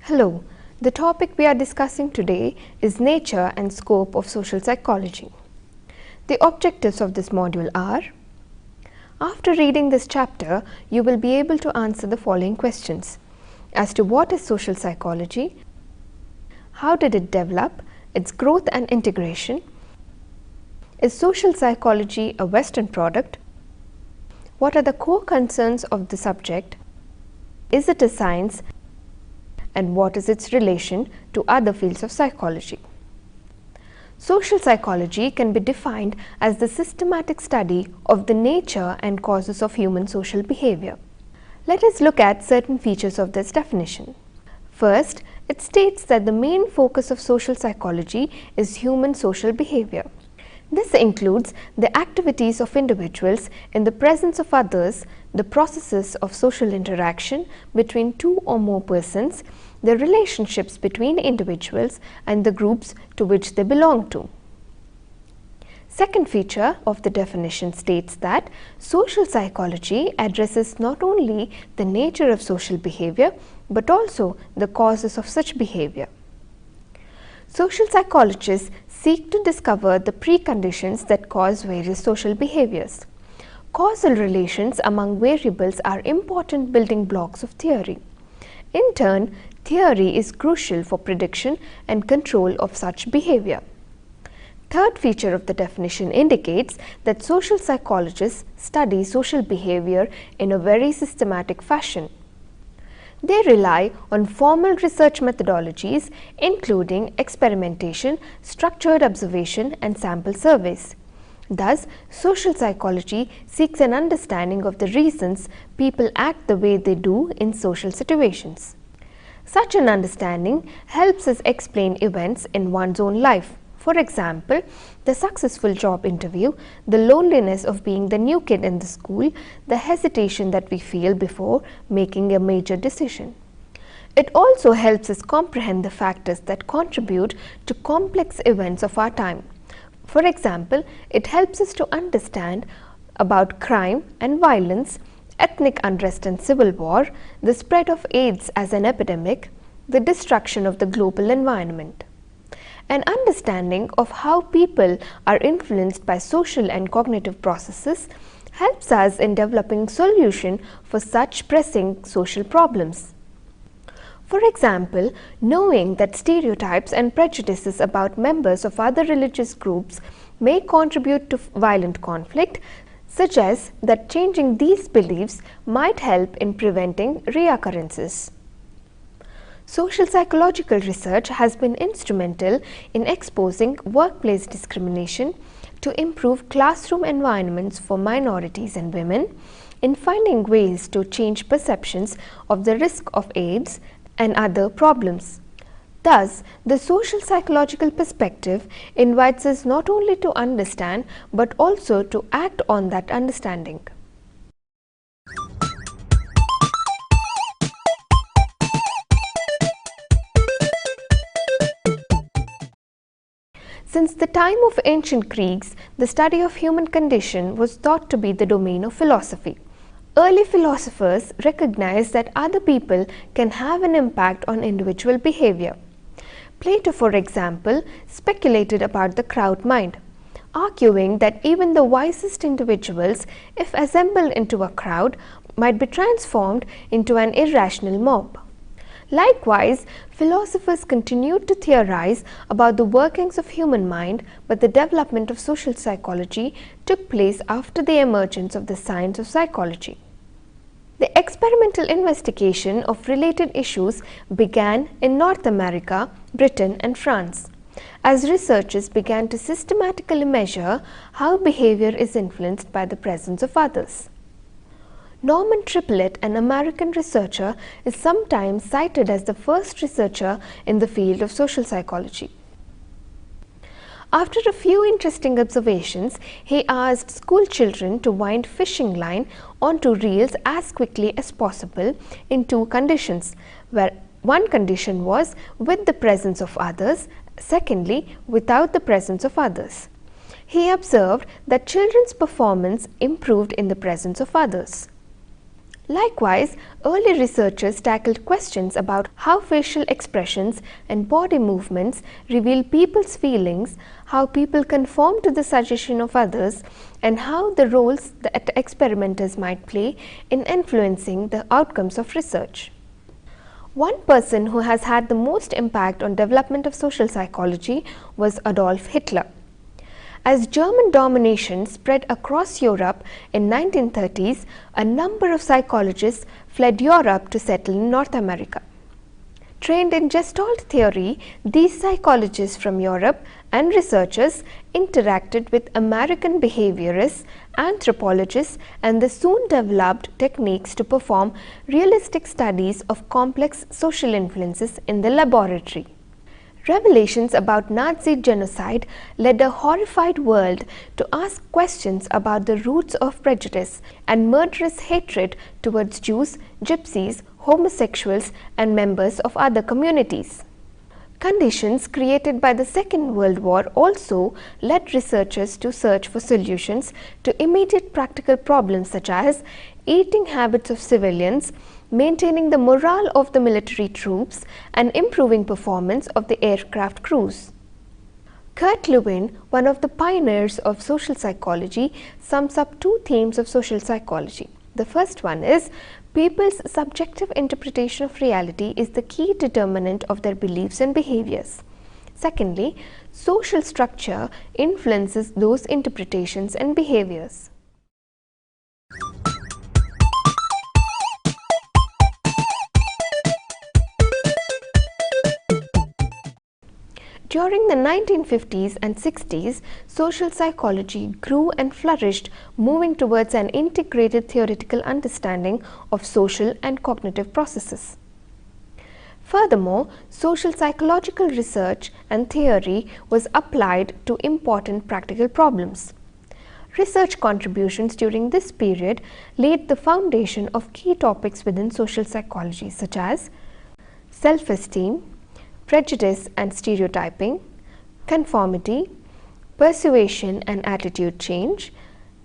Hello, the topic we are discussing today is nature and scope of social psychology. The objectives of this module are: after reading this chapter, you will be able to answer the following questions as to what is social psychology, how did it develop, its growth and integration, is social psychology a Western product, what are the core concerns of the subject, is it a science, and what is its relation to other fields of psychology. Social psychology can be defined as the systematic study of the nature and causes of human social behavior. Let us look at certain features of this definition. First, it states that the main focus of social psychology is human social behavior. This includes the activities of individuals in the presence of others, the processes of social interaction between two or more persons, the relationships between individuals and the groups to which they belong to. Second feature of the definition states that social psychology addresses not only the nature of social behavior but also the causes of such behavior. Social psychologists seek to discover the preconditions that cause various social behaviors. Causal relations among variables are important building blocks of theory. In turn, theory is crucial for prediction and control of such behavior. Third feature of the definition indicates that social psychologists study social behavior in a very systematic fashion. They rely on formal research methodologies including experimentation, structured observation and sample surveys. Thus, social psychology seeks an understanding of the reasons people act the way they do in social situations. Such an understanding helps us explain events in one's own life. For example, the successful job interview, the loneliness of being the new kid in the school, the hesitation that we feel before making a major decision. It also helps us comprehend the factors that contribute to complex events of our time. For example, it helps us to understand about crime and violence, ethnic unrest and civil war, the spread of AIDS as an epidemic, the destruction of the global environment. An understanding of how people are influenced by social and cognitive processes helps us in developing solutions for such pressing social problems. For example, knowing that stereotypes and prejudices about members of other religious groups may contribute to violent conflict suggests that changing these beliefs might help in preventing reoccurrences. Social psychological research has been instrumental in exposing workplace discrimination, to improve classroom environments for minorities and women, in finding ways to change perceptions of the risk of AIDS and other problems. Thus, the social psychological perspective invites us not only to understand but also to act on that understanding. Since the time of ancient Greeks, the study of human condition was thought to be the domain of philosophy. Early philosophers recognized that other people can have an impact on individual behavior. Plato, for example, speculated about the crowd mind, arguing that even the wisest individuals, if assembled into a crowd, might be transformed into an irrational mob. Likewise, philosophers continued to theorize about the workings of human mind, but the development of social psychology took place after the emergence of the science of psychology. The experimental investigation of related issues began in North America, Britain and France, as researchers began to systematically measure how behavior is influenced by the presence of others. Norman Triplett, an American researcher, is sometimes cited as the first researcher in the field of social psychology. After a few interesting observations, he asked school children to wind fishing line onto reels as quickly as possible in two conditions, where one condition was with the presence of others, secondly without the presence of others. He observed that children's performance improved in the presence of others. Likewise, early researchers tackled questions about how facial expressions and body movements reveal people's feelings, how people conform to the suggestion of others, and how the roles that experimenters might play in influencing the outcomes of research. One person who has had the most impact on development of social psychology was Adolf Hitler. As German domination spread across Europe in 1930s, a number of psychologists fled Europe to settle in North America. Trained in Gestalt theory, these psychologists from Europe and researchers interacted with American behaviorists, anthropologists, and they soon developed techniques to perform realistic studies of complex social influences in the laboratory. Revelations about Nazi genocide led a horrified world to ask questions about the roots of prejudice and murderous hatred towards Jews, Gypsies, homosexuals, and members of other communities. Conditions created by the Second World War also led researchers to search for solutions to immediate practical problems such as eating habits of civilians, maintaining the morale of the military troops, and improving performance of the aircraft crews. Kurt Lewin, one of the pioneers of social psychology, sums up two themes of social psychology. The first one is people's subjective interpretation of reality is the key determinant of their beliefs and behaviors. Secondly, social structure influences those interpretations and behaviors. During the 1950s and 60s, social psychology grew and flourished, moving towards an integrated theoretical understanding of social and cognitive processes. Furthermore, social psychological research and theory was applied to important practical problems. Research contributions during this period laid the foundation of key topics within social psychology such as self-esteem, prejudice and stereotyping, conformity, persuasion and attitude change,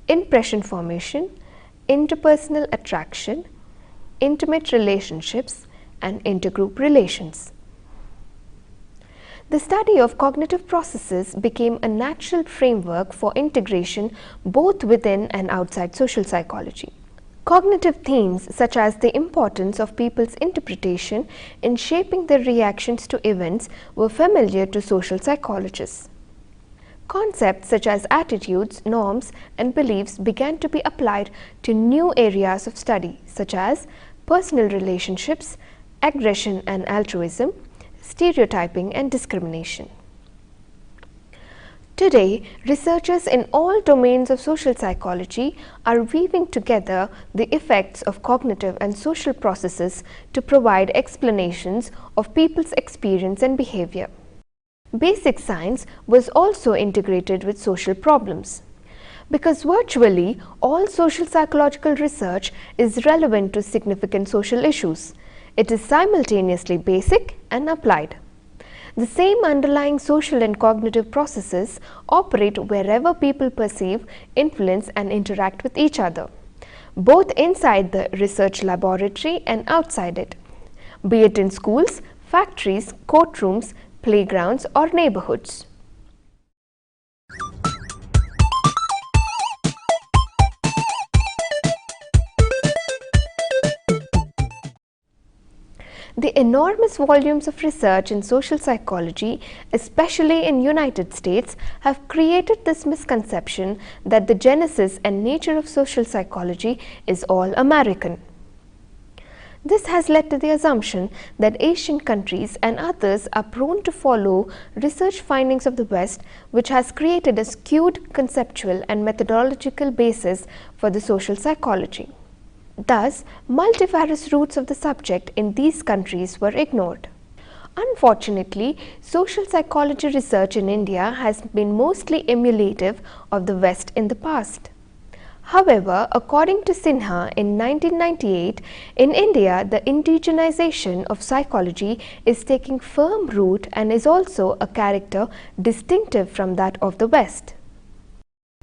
impression formation, interpersonal attraction, intimate relationships, and intergroup relations. The study of cognitive processes became a natural framework for integration both within and outside social psychology. Cognitive themes such as the importance of people's interpretation in shaping their reactions to events were familiar to social psychologists. Concepts such as attitudes, norms, and beliefs began to be applied to new areas of study such as personal relationships, aggression and altruism, stereotyping and discrimination. Today, researchers in all domains of social psychology are weaving together the effects of cognitive and social processes to provide explanations of people's experience and behavior. Basic science was also integrated with social problems. Because virtually all social psychological research is relevant to significant social issues, it is simultaneously basic and applied. The same underlying social and cognitive processes operate wherever people perceive, influence and interact with each other, both inside the research laboratory and outside it, be it in schools, factories, courtrooms, playgrounds or neighborhoods. The enormous volumes of research in social psychology, especially in United States, have created this misconception that the genesis and nature of social psychology is all American. This has led to the assumption that Asian countries and others are prone to follow research findings of the West, which has created a skewed conceptual and methodological basis for the social psychology. Thus, multifarious roots of the subject in these countries were ignored. Unfortunately, social psychology research in India has been mostly emulative of the West in the past. However, according to Sinha in 1998, in India the indigenization of psychology is taking firm root and is also a character distinctive from that of the West.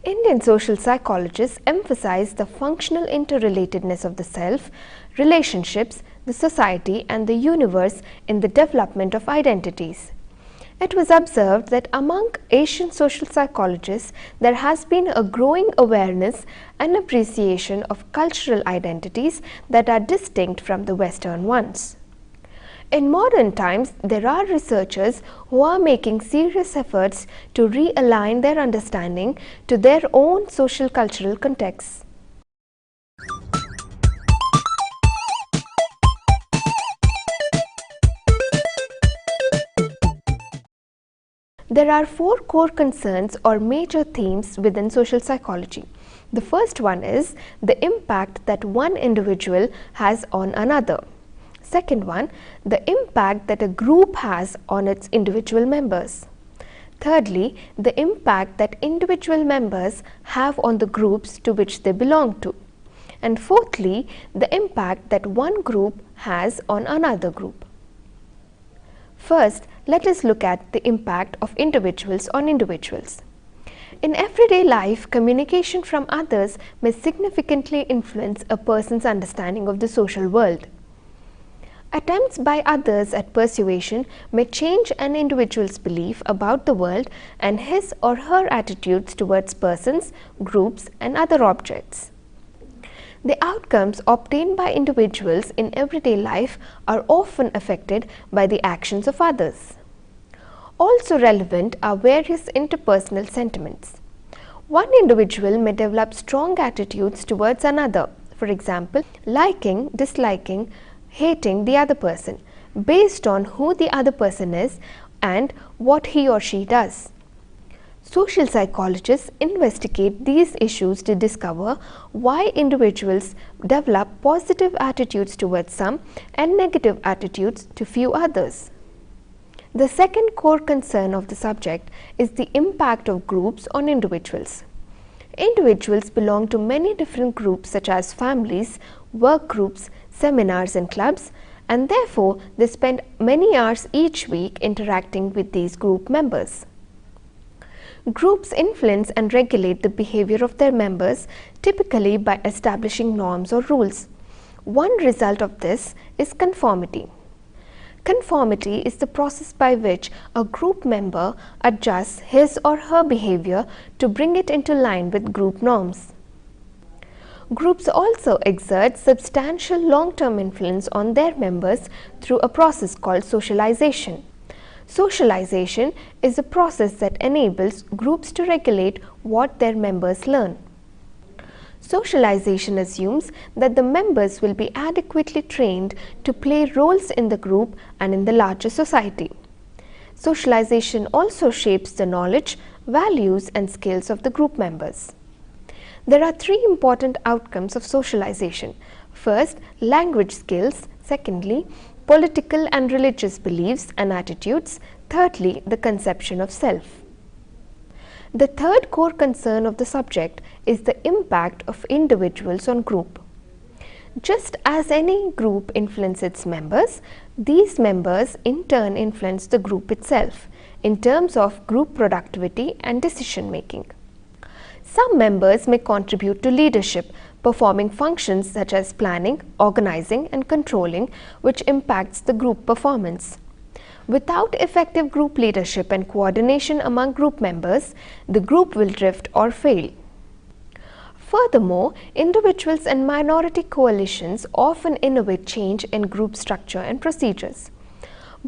Indian social psychologists emphasize the functional interrelatedness of the self, relationships, the society and the universe in the development of identities. It was observed that among Asian social psychologists there has been a growing awareness and appreciation of cultural identities that are distinct from the Western ones. In modern times, there are researchers who are making serious efforts to realign their understanding to their own social cultural contexts. There are four core concerns or major themes within social psychology. The first one is the impact that one individual has on another. Second one, the impact that a group has on its individual members. Thirdly, the impact that individual members have on the groups to which they belong to. And fourthly, the impact that one group has on another group. First, let us look at the impact of individuals on individuals. In everyday life, communication from others may significantly influence a person's understanding of the social world. Attempts by others at persuasion may change an individual's belief about the world and his or her attitudes towards persons, groups, and other objects. The outcomes obtained by individuals in everyday life are often affected by the actions of others. Also relevant are various interpersonal sentiments. One individual may develop strong attitudes towards another, for example, liking, disliking, hating the other person, based on who the other person is and what he or she does. Social psychologists investigate these issues to discover why individuals develop positive attitudes towards some and negative attitudes to few others. The second core concern of the subject is the impact of groups on individuals. Individuals belong to many different groups such as families, work groups, seminars and clubs, and therefore they spend many hours each week interacting with these group members. Groups influence and regulate the behavior of their members, typically by establishing norms or rules. One result of this is conformity. Conformity is the process by which a group member adjusts his or her behavior to bring it into line with group norms. Groups also exert substantial long-term influence on their members through a process called socialization. Socialization is a process that enables groups to regulate what their members learn. Socialization assumes that the members will be adequately trained to play roles in the group and in the larger society. Socialization also shapes the knowledge, values, and skills of the group members. There are three important outcomes of socialization. First, language skills. Secondly, political and religious beliefs and attitudes. Thirdly, the conception of self. The third core concern of the subject is the impact of individuals on group. Just as any group influences its members, these members in turn influence the group itself in terms of group productivity and decision making. Some members may contribute to leadership, performing functions such as planning, organizing, and controlling, which impacts the group performance. Without effective group leadership and coordination among group members, the group will drift or fail. Furthermore, individuals and minority coalitions often innovate change in group structure and procedures.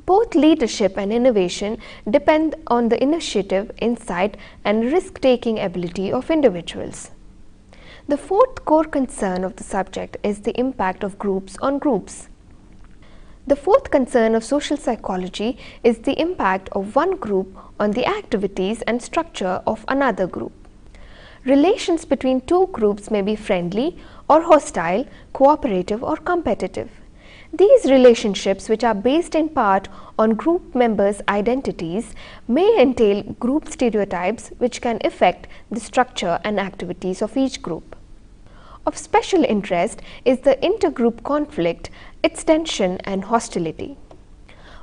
Both leadership and innovation depend on the initiative, insight, and risk-taking ability of individuals. The fourth core concern of the subject is the impact of groups on groups. The fourth concern of social psychology is the impact of one group on the activities and structure of another group. Relations between two groups may be friendly or hostile, cooperative or competitive. These relationships, which are based in part on group members' identities, may entail group stereotypes which can affect the structure and activities of each group. Of special interest is the intergroup conflict, its tension and hostility.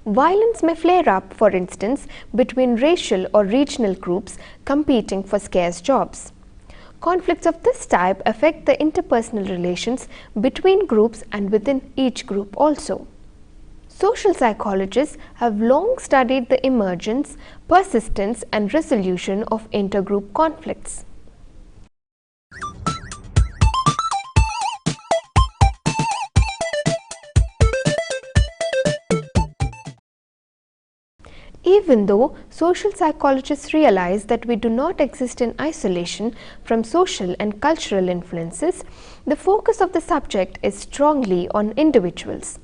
Violence may flare up, for instance, between racial or regional groups competing for scarce jobs. Conflicts of this type affect the interpersonal relations between groups and within each group also. Social psychologists have long studied the emergence, persistence and resolution of intergroup conflicts. Even though social psychologists realize that we do not exist in isolation from social and cultural influences, the focus of the subject is strongly on individuals.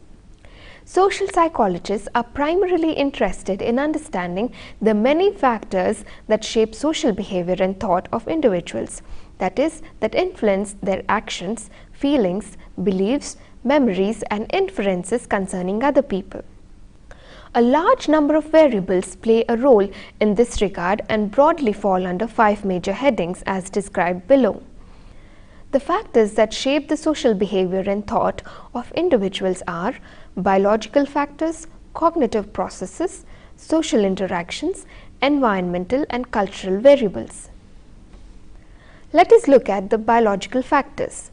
Social psychologists are primarily interested in understanding the many factors that shape social behavior and thought of individuals, that is, that influence their actions, feelings, beliefs, memories and inferences concerning other people. A large number of variables play a role in this regard and broadly fall under 5 major headings as described below. The factors that shape the social behavior and thought of individuals are biological factors, cognitive processes, social interactions, environmental and cultural variables. Let us look at the biological factors.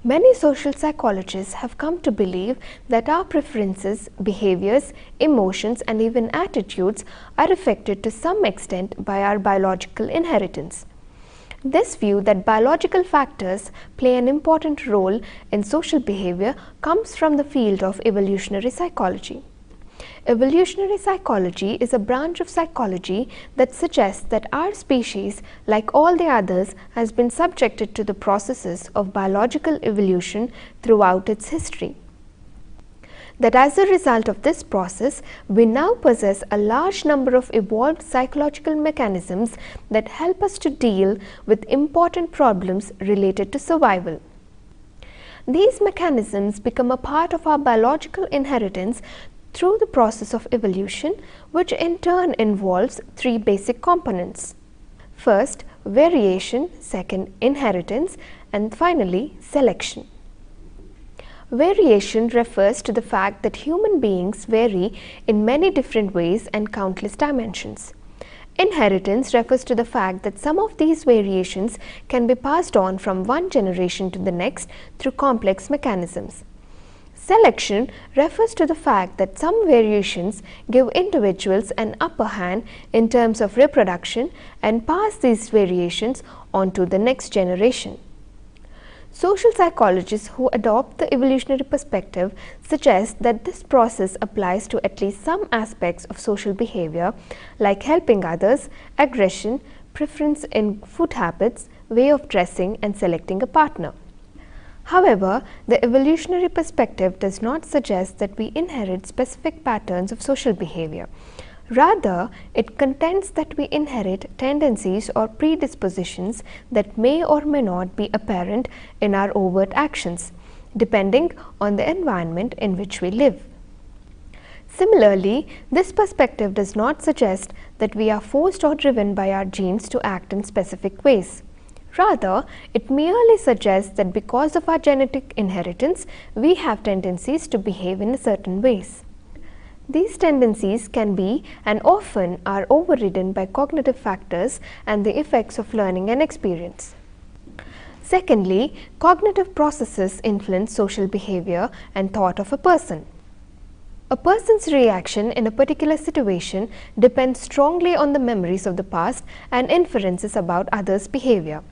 Many social psychologists have come to believe that our preferences, behaviors, emotions and even attitudes are affected to some extent by our biological inheritance. This view that biological factors play an important role in social behavior comes from the field of evolutionary psychology. Evolutionary psychology is a branch of psychology that suggests that our species, like all the others, has been subjected to the processes of biological evolution throughout its history. That as a result of this process, we now possess a large number of evolved psychological mechanisms that help us to deal with important problems related to survival. These mechanisms become a part of our biological inheritance through the process of evolution, which in turn involves 3 basic components. First, variation, second, inheritance, and finally, selection. Variation refers to the fact that human beings vary in many different ways and countless dimensions. Inheritance refers to the fact that some of these variations can be passed on from one generation to the next through complex mechanisms. Selection refers to the fact that some variations give individuals an upper hand in terms of reproduction and pass these variations on to the next generation. Social psychologists who adopt the evolutionary perspective suggest that this process applies to at least some aspects of social behavior like helping others, aggression, preference in food habits, way of dressing and selecting a partner. However, the evolutionary perspective does not suggest that we inherit specific patterns of social behavior. Rather, it contends that we inherit tendencies or predispositions that may or may not be apparent in our overt actions, depending on the environment in which we live. Similarly, this perspective does not suggest that we are forced or driven by our genes to act in specific ways. Rather, it merely suggests that because of our genetic inheritance, we have tendencies to behave in certain ways. These tendencies can be and often are overridden by cognitive factors and the effects of learning and experience. Secondly, cognitive processes influence social behavior and thought of a person. A person's reaction in a particular situation depends strongly on the memories of the past and inferences about others' behavior.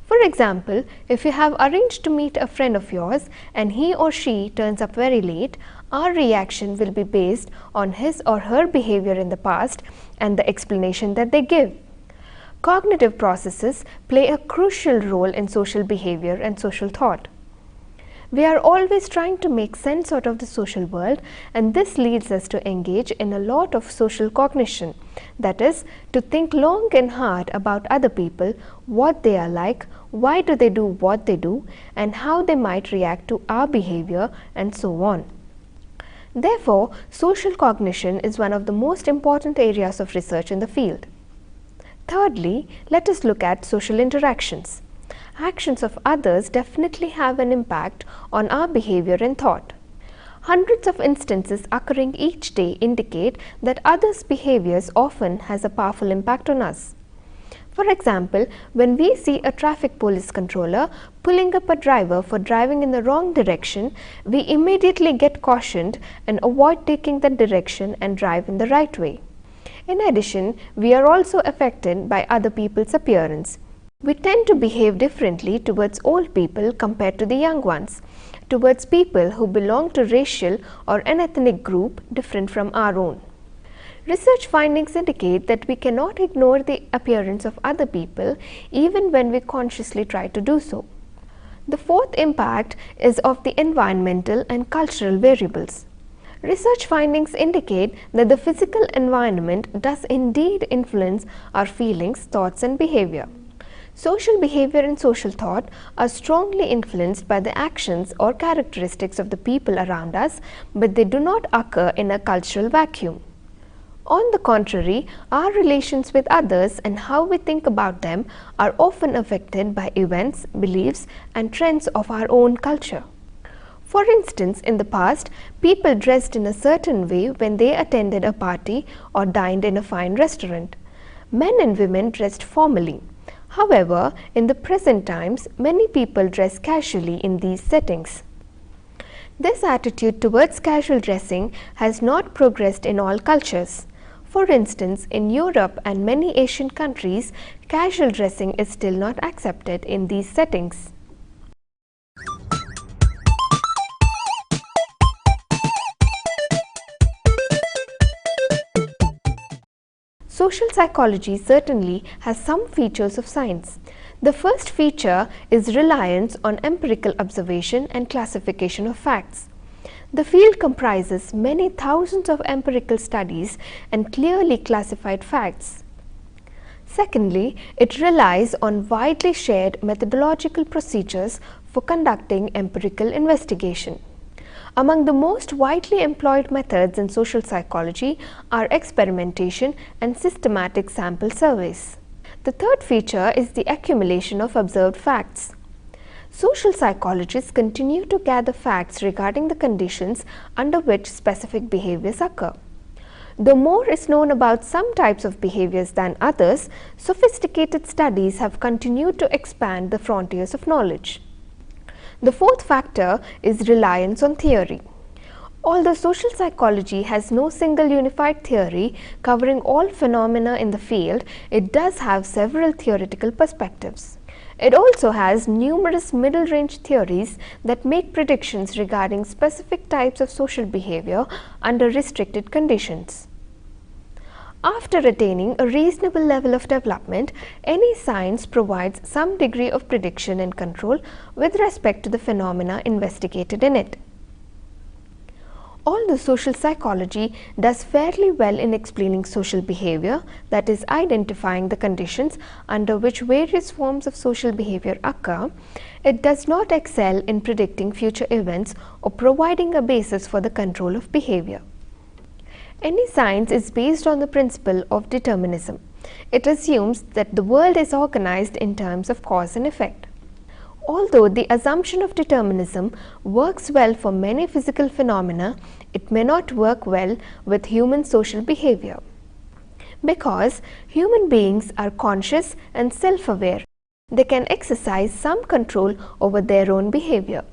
For example, if you have arranged to meet a friend of yours and he or she turns up very late, our reaction will be based on his or her behavior in the past and the explanation that they give. Cognitive processes play a crucial role in social behavior and social thought. We are always trying to make sense out of the social world, and this leads us to engage in a lot of social cognition, that is, to think long and hard about other people, what they are like, why do they do what they do, and how they might react to our behavior, and so on. Therefore, social cognition is one of the most important areas of research in the field. Thirdly, let us look at social interactions. Actions of others definitely have an impact on our behavior and thought. Hundreds of instances occurring each day indicate that others' behaviors often has a powerful impact on us. For example, when we see a traffic police controller pulling up a driver for driving in the wrong direction, we immediately get cautioned and avoid taking that direction and drive in the right way. In addition, we are also affected by other people's appearance. We tend to behave differently towards old people compared to the young ones, towards people who belong to racial or an ethnic group different from our own. Research findings indicate that we cannot ignore the appearance of other people even when we consciously try to do so. The fourth impact is of the environmental and cultural variables. Research findings indicate that the physical environment does indeed influence our feelings, thoughts, and behavior. Social behavior and social thought are strongly influenced by the actions or characteristics of the people around us, but they do not occur in a cultural vacuum. On the contrary, our relations with others and how we think about them are often affected by events, beliefs, and trends of our own culture. For instance, in the past, people dressed in a certain way when they attended a party or dined in a fine restaurant. Men and women dressed formally. However, in the present times, many people dress casually in these settings. This attitude towards casual dressing has not progressed in all cultures. For instance, in Europe and many Asian countries, casual dressing is still not accepted in these settings. Social psychology certainly has some features of science. The first feature is reliance on empirical observation and classification of facts. The field comprises many thousands of empirical studies and clearly classified facts. Secondly, it relies on widely shared methodological procedures for conducting empirical investigation. Among the most widely employed methods in social psychology are experimentation and systematic sample surveys. The third feature is the accumulation of observed facts. Social psychologists continue to gather facts regarding the conditions under which specific behaviors occur. Though more is known about some types of behaviors than others, sophisticated studies have continued to expand the frontiers of knowledge. The fourth factor is reliance on theory. Although social psychology has no single unified theory covering all phenomena in the field, it does have several theoretical perspectives. It also has numerous middle-range theories that make predictions regarding specific types of social behavior under restricted conditions. After attaining a reasonable level of development, any science provides some degree of prediction and control with respect to the phenomena investigated in it. Although social psychology does fairly well in explaining social behavior, that is, identifying the conditions under which various forms of social behavior occur, it does not excel in predicting future events or providing a basis for the control of behavior. Any science is based on the principle of determinism. It assumes that the world is organized in terms of cause and effect. Although the assumption of determinism works well for many physical phenomena, it may not work well with human social behavior. Because human beings are conscious and self-aware, they can exercise some control over their own behavior.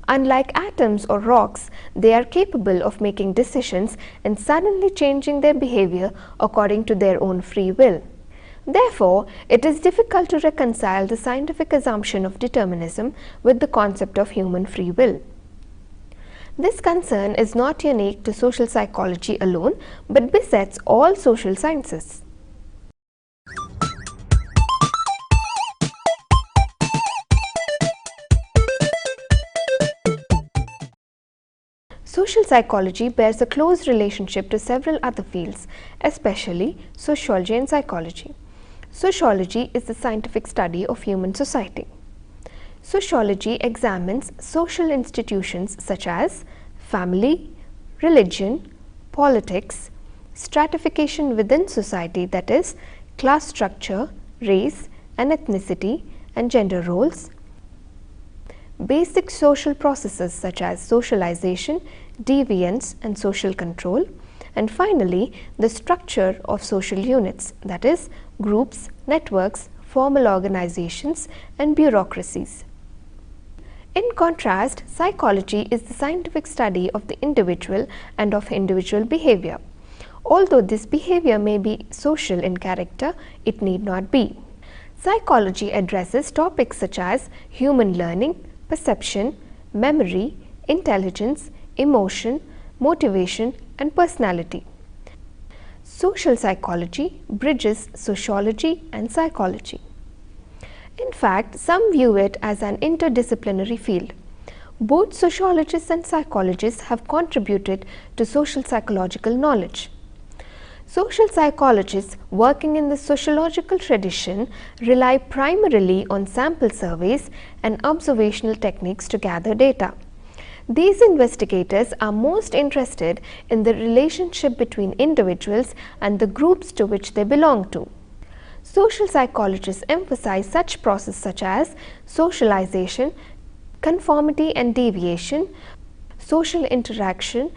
Unlike atoms or rocks, they are capable of making decisions and suddenly changing their behavior according to their own free will. Therefore, it is difficult to reconcile the scientific assumption of determinism with the concept of human free will. This concern is not unique to social psychology alone, but besets all social sciences. Social psychology bears a close relationship to several other fields, especially sociology and psychology. Sociology is the scientific study of human society. Sociology examines social institutions such as family, religion, politics, stratification within society, that is, class structure, race and ethnicity and gender roles, basic social processes such as socialization, deviance and social control, and finally the structure of social units, that is, groups, networks, formal organizations and bureaucracies. In contrast, psychology is the scientific study of the individual and of individual behavior. Although this behavior may be social in character, it need not be. Psychology addresses topics such as human learning, perception, memory, intelligence, emotion, motivation, and personality. Social psychology bridges sociology and psychology. In fact, some view it as an interdisciplinary field. Both sociologists and psychologists have contributed to social psychological knowledge. Social psychologists working in the sociological tradition rely primarily on sample surveys and observational techniques to gather data. These investigators are most interested in the relationship between individuals and the groups to which they belong to. Social psychologists emphasize such processes such as socialization, conformity and deviation, social interaction,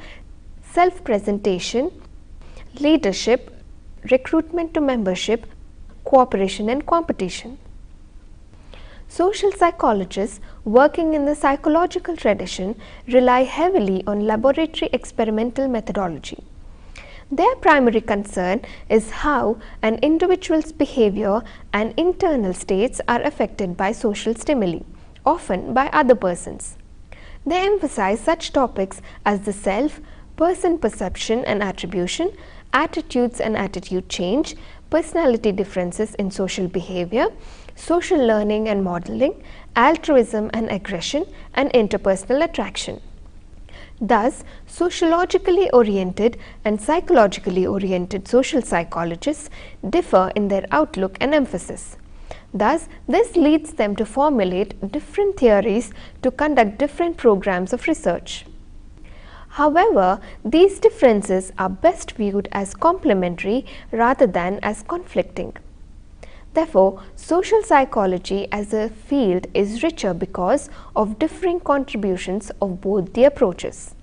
self-presentation, leadership, recruitment to membership, cooperation and competition. Social psychologists working in the psychological tradition rely heavily on laboratory experimental methodology. Their primary concern is how an individual's behavior and internal states are affected by social stimuli, often by other persons. They emphasize such topics as the self, person perception and attribution, attitudes and attitude change, personality differences in social behavior, social learning and modeling, altruism and aggression, and interpersonal attraction. Thus, sociologically oriented and psychologically oriented social psychologists differ in their outlook and emphasis. Thus, this leads them to formulate different theories to conduct different programs of research. However, these differences are best viewed as complementary rather than as conflicting. Therefore, social psychology as a field is richer because of differing contributions of both the approaches.